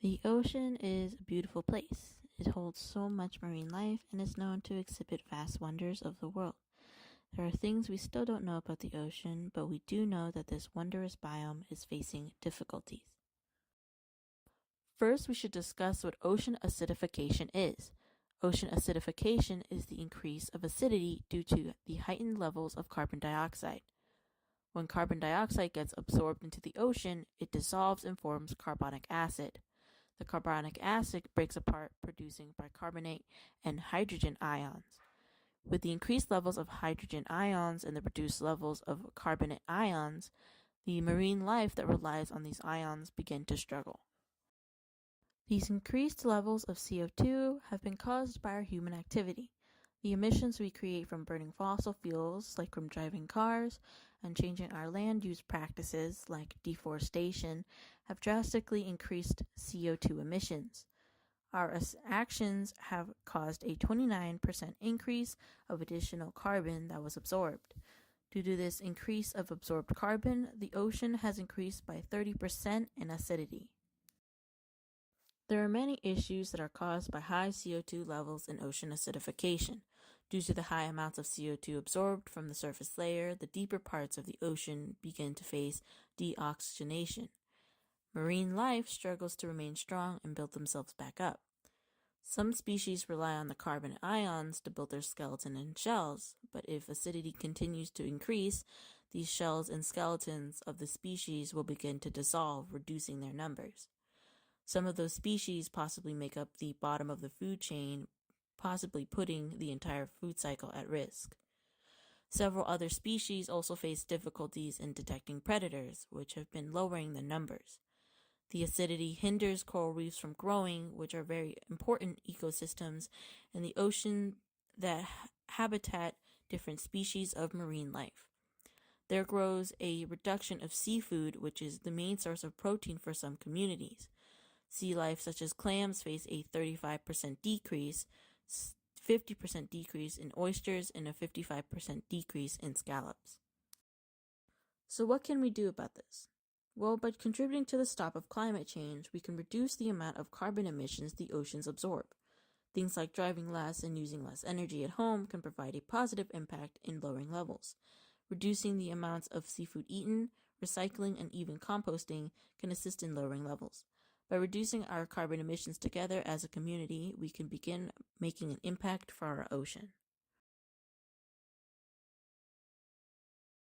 The ocean is a beautiful place. It holds so much marine life and is known to exhibit vast wonders of the world. There are things we still don't know about the ocean, but we do know that this wondrous biome is facing difficulties. First, we should discuss what ocean acidification is. Ocean acidification is the increase of acidity due to the heightened levels of carbon dioxide. When carbon dioxide gets absorbed into the ocean, it dissolves and forms carbonic acid. The carbonic acid breaks apart, producing bicarbonate and hydrogen ions. With the increased levels of hydrogen ions and the reduced levels of carbonate ions, the marine life that relies on these ions begin to struggle. These increased levels of CO2 have been caused by our human activity. The emissions we create from burning fossil fuels, like from driving cars, and changing our land use practices, like deforestation, have drastically increased CO2 emissions. Our actions have caused a 29% increase of additional carbon that was absorbed. Due to this increase of absorbed carbon, the ocean has increased by 30% in acidity. There are many issues that are caused by high CO2 levels in ocean acidification. Due to the high amounts of CO2 absorbed from the surface layer, the deeper parts of the ocean begin to face deoxygenation. Marine life struggles to remain strong and build themselves back up. Some species rely on the carbon ions to build their skeleton and shells, but if acidity continues to increase, these shells and skeletons of the species will begin to dissolve, reducing their numbers. Some of those species possibly make up the bottom of the food chain, possibly putting the entire food cycle at risk. Several other species also face difficulties in detecting predators, which have been lowering their numbers. The acidity hinders coral reefs from growing, which are very important ecosystems in the ocean that habitat different species of marine life. There grows a reduction of seafood, which is the main source of protein for some communities. Sea life such as clams face a 35% decrease, 50% decrease in oysters, and a 55% decrease in scallops. So what can we do about this? Well, by contributing to the stop of climate change, we can reduce the amount of carbon emissions the oceans absorb. Things like driving less and using less energy at home can provide a positive impact in lowering levels. Reducing the amounts of seafood eaten, recycling, and even composting can assist in lowering levels. By reducing our carbon emissions together as a community, we can begin making an impact for our ocean.